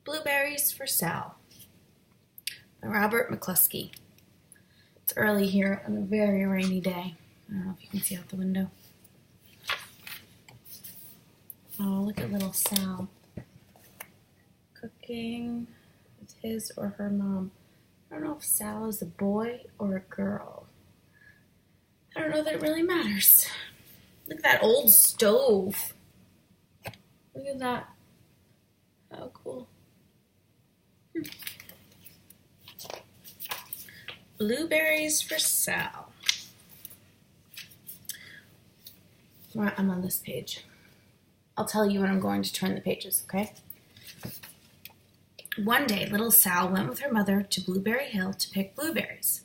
Blueberries for Sal by Robert McCluskey. It's early here on a very rainy day. I don't know if you can see out the window. Oh, look at little Sal cooking with his or her mom. I don't know if Sal is a boy or a girl. I don't know that it really matters. Look at that old stove. Look at that. How cool. Blueberries for Sal. I'm on this page. I'll tell you when I'm going to turn the pages, okay? One day, little Sal went with her mother to Blueberry Hill to pick blueberries.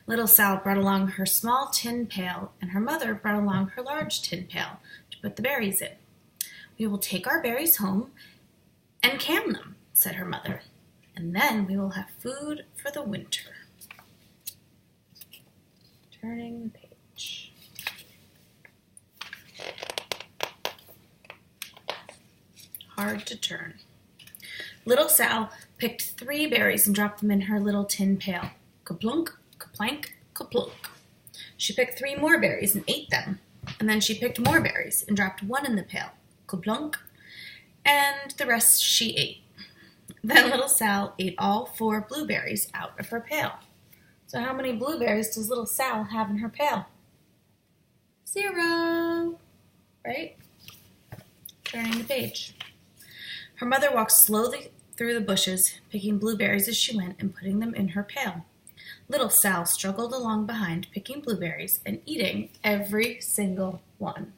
Little Sal brought along her small tin pail, and her mother brought along her large tin pail to put the berries in. "We will take our berries home and can them," said her mother, "and then we will have food for the winter." Turning the page. Hard to turn. Little Sal picked 3 berries and dropped them in her little tin pail. Kaplunk, kaplank, kaplunk. She picked 3 more berries and ate them. And then she picked more berries and dropped 1 in the pail. Kaplunk. And the rest she ate. Then little Sal ate all 4 blueberries out of her pail. So how many blueberries does little Sal have in her pail? 0. Right? Turning the page. Her mother walked slowly through the bushes, picking blueberries as she went and putting them in her pail. Little Sal struggled along behind, picking blueberries and eating every single one.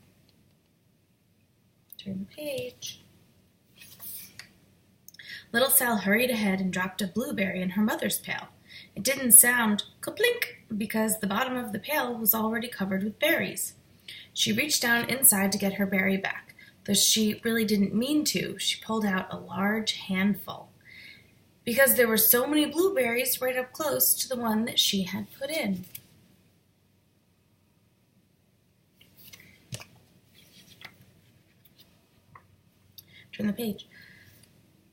Turn the page. Little Sal hurried ahead and dropped a blueberry in her mother's pail. It didn't sound kaplink because the bottom of the pail was already covered with berries. She reached down inside to get her berry back. Though she really didn't mean to, she pulled out a large handful because there were so many blueberries right up close to the one that she had put in. Turn the page.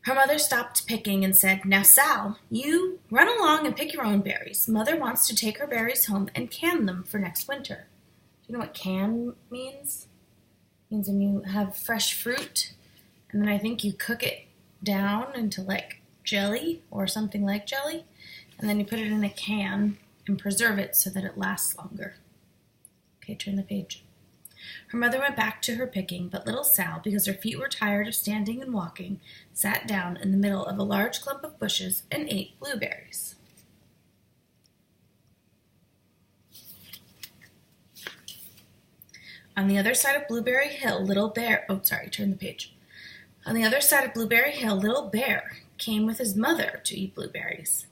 Her mother stopped picking and said, "Now, Sal, you run along and pick your own berries. Mother wants to take her berries home and can them for next winter." Do you know what can means? It means when you have fresh fruit, and then I think you cook it down into like jelly or something like jelly, and then you put it in a can and preserve it so that it lasts longer. Okay, turn the page. Her mother went back to her picking, but little Sal, because her feet were tired of standing and walking, sat down in the middle of a large clump of bushes and ate blueberries. On the other side of Blueberry Hill, turn the page. On the other side of Blueberry Hill, Little Bear came with his mother to eat blueberries.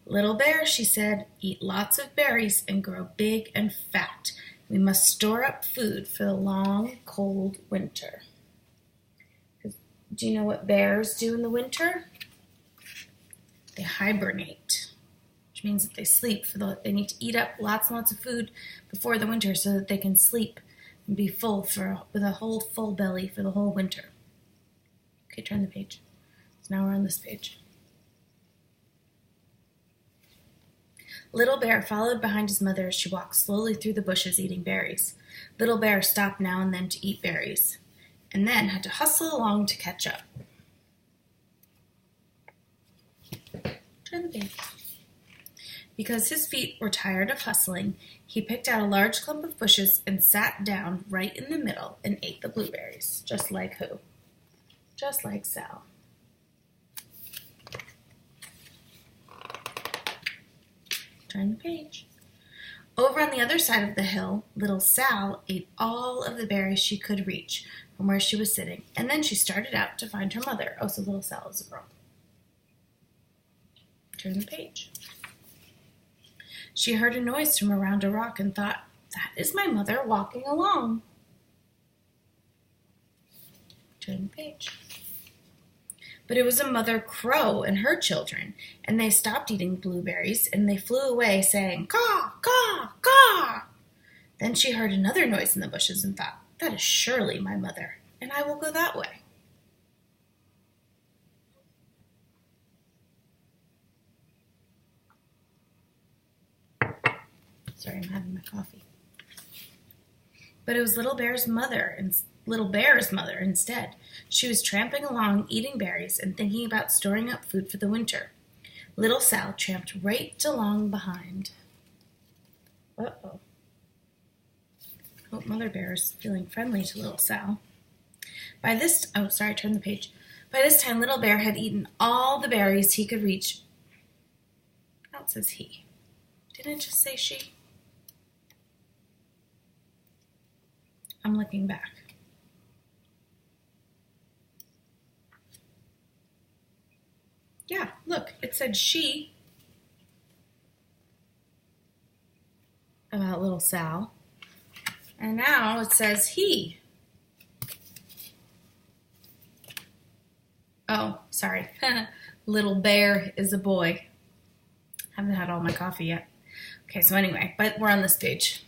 "Little Bear," she said, "eat lots of berries and grow big and fat. We must store up food for the long, cold winter." Do you know what bears do in the winter? They hibernate, which means that they sleep. They need to eat up lots and lots of food before the winter so that they can sleep and be full with a whole full belly for the whole winter. Okay, turn the page. So now we're on this page. Little Bear followed behind his mother as she walked slowly through the bushes eating berries. Little Bear stopped now and then to eat berries, and then had to hustle along to catch up. Turn the page. Because his feet were tired of hustling, he picked out a large clump of bushes and sat down right in the middle and ate the blueberries. Just like who? Just like Sal. Turn the page. Over on the other side of the hill, little Sal ate all of the berries she could reach from where she was sitting, and then she started out to find her mother. Oh, so little Sal is a girl. Turn the page. She heard a noise from around a rock and thought, "That is my mother walking along." Turn the page. But it was a mother crow and her children, and they stopped eating blueberries, and they flew away saying, "Caw, caw, caw." Then she heard another noise in the bushes and thought, "That is surely my mother, and I will go that way." Sorry, I'm having my coffee. But it was Little Bear's mother instead. She was tramping along, eating berries, and thinking about storing up food for the winter. Little Sal tramped right along behind. Uh-oh. Hope Mother Bear is feeling friendly to Little Sal. Turn the page. By this time, Little Bear had eaten all the berries he could reach. Oh, it says he. Didn't it just say she? I'm looking back. Yeah, look, it said she about Little Sal. And now it says he. Oh, sorry. Little Bear is a boy. Haven't had all my coffee yet. Okay, so anyway, but we're on this page.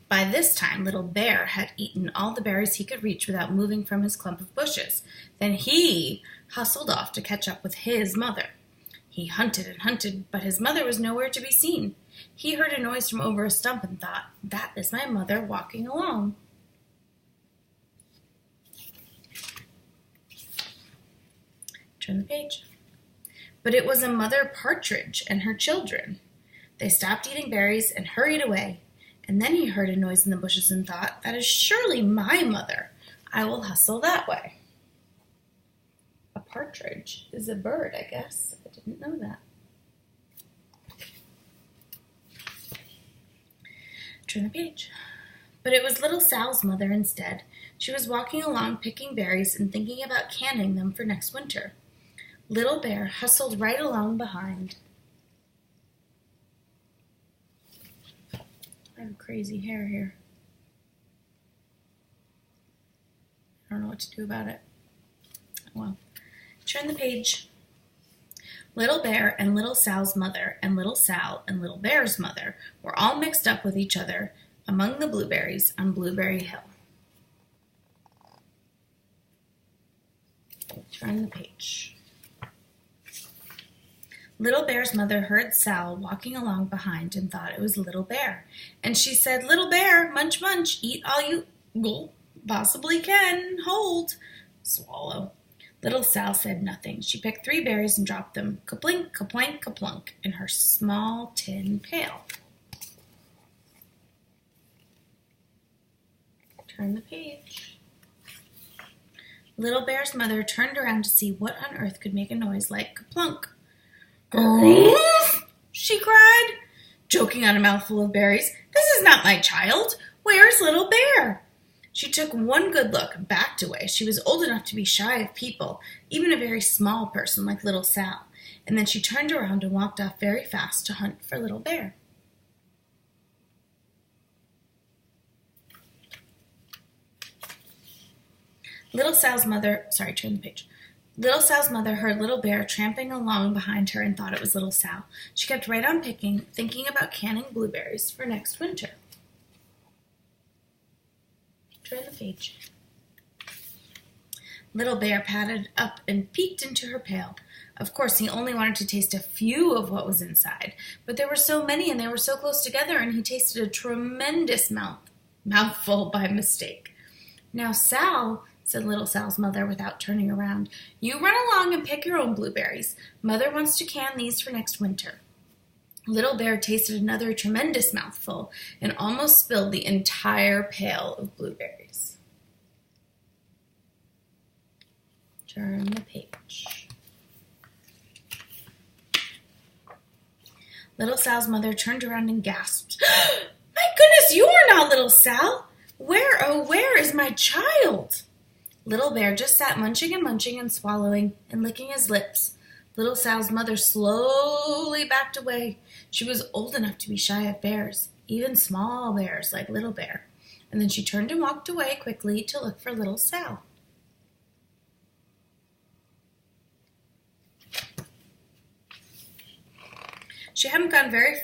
By this time, Little Bear had eaten all the berries he could reach without moving from his clump of bushes. Then he hustled off to catch up with his mother. He hunted and hunted, but his mother was nowhere to be seen. He heard a noise from over a stump and thought, "That is my mother walking along." Turn the page. But it was a mother partridge and her children. They stopped eating berries and hurried away. And then he heard a noise in the bushes and thought, "That is surely my mother. I will hustle that way." A partridge is a bird, I guess. I didn't know that. Turn the page. But it was Little Sal's mother instead. She was walking along picking berries and thinking about canning them for next winter. Little Bear hustled right along behind. I have crazy hair here. I don't know what to do about it. Well, turn the page. Little Bear and Little Sal's mother and Little Sal and Little Bear's mother were all mixed up with each other among the blueberries on Blueberry Hill. Turn the page. Little Bear's mother heard Sal walking along behind and thought it was Little Bear. And she said, "Little Bear, munch, munch, eat all you possibly can. Hold." Swallow. Little Sal said nothing. She picked 3 berries and dropped them, ka-plink, ka-plank, ka-plunk, in her small tin pail. Turn the page. Little Bear's mother turned around to see what on earth could make a noise like ka-plunk. "Grrrr!" she cried, choking on a mouthful of berries. "This is not my child. Where's Little Bear?" She took one good look and backed away. She was old enough to be shy of people, even a very small person like Little Sal. And then she turned around and walked off very fast to hunt for Little Bear. Turn the page. Little Sal's mother heard Little Bear tramping along behind her and thought it was Little Sal. She kept right on picking, thinking about canning blueberries for next winter. Turn the page. Little Bear padded up and peeked into her pail. Of course, he only wanted to taste a few of what was inside, but there were so many and they were so close together, and he tasted a tremendous mouthful by mistake. "Now, Sal," said Little Sal's mother without turning around, "you run along and pick your own blueberries. Mother wants to can these for next winter." Little Bear tasted another tremendous mouthful and almost spilled the entire pail of blueberries. Turn the page. Little Sal's mother turned around and gasped, "My goodness, you are not Little Sal! Where, oh, where is my child?" Little Bear just sat munching and swallowing and licking his lips. Little Sal's mother slowly backed away. She was old enough to be shy of bears, even small bears like Little Bear. And then she turned and walked away quickly to look for Little Sal. She hadn't gone very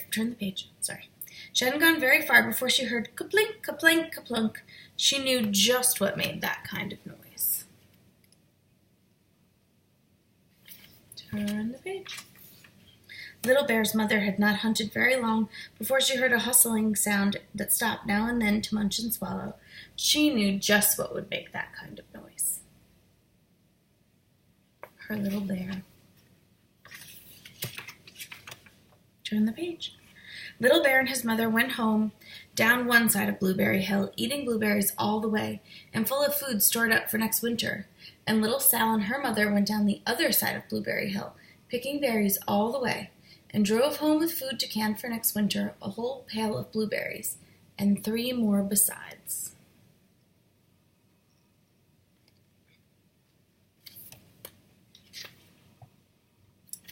far before she heard ka-plink, ka-plank, ka-plunk. She knew just what made that kind of noise. Turn the page. Little Bear's mother had not hunted very long before she heard a hustling sound that stopped now and then to munch and swallow. She knew just what would make that kind of noise. Her little bear. Turn the page. Little Bear and his mother went home down one side of Blueberry Hill, eating blueberries all the way, and full of food stored up for next winter. And little Sal and her mother went down the other side of Blueberry Hill, picking berries all the way, and drove home with food to can for next winter, a whole pail of blueberries, and 3 more besides.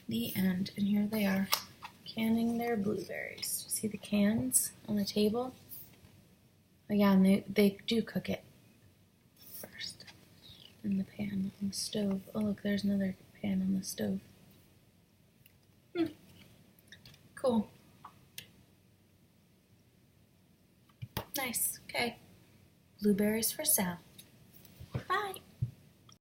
The end. And here they are, canning their blueberries. See the cans on the table? Oh yeah, and they do cook it first in the pan on the stove. Oh look, there's another pan on the stove. Cool. Nice. Okay. Blueberries for Sal.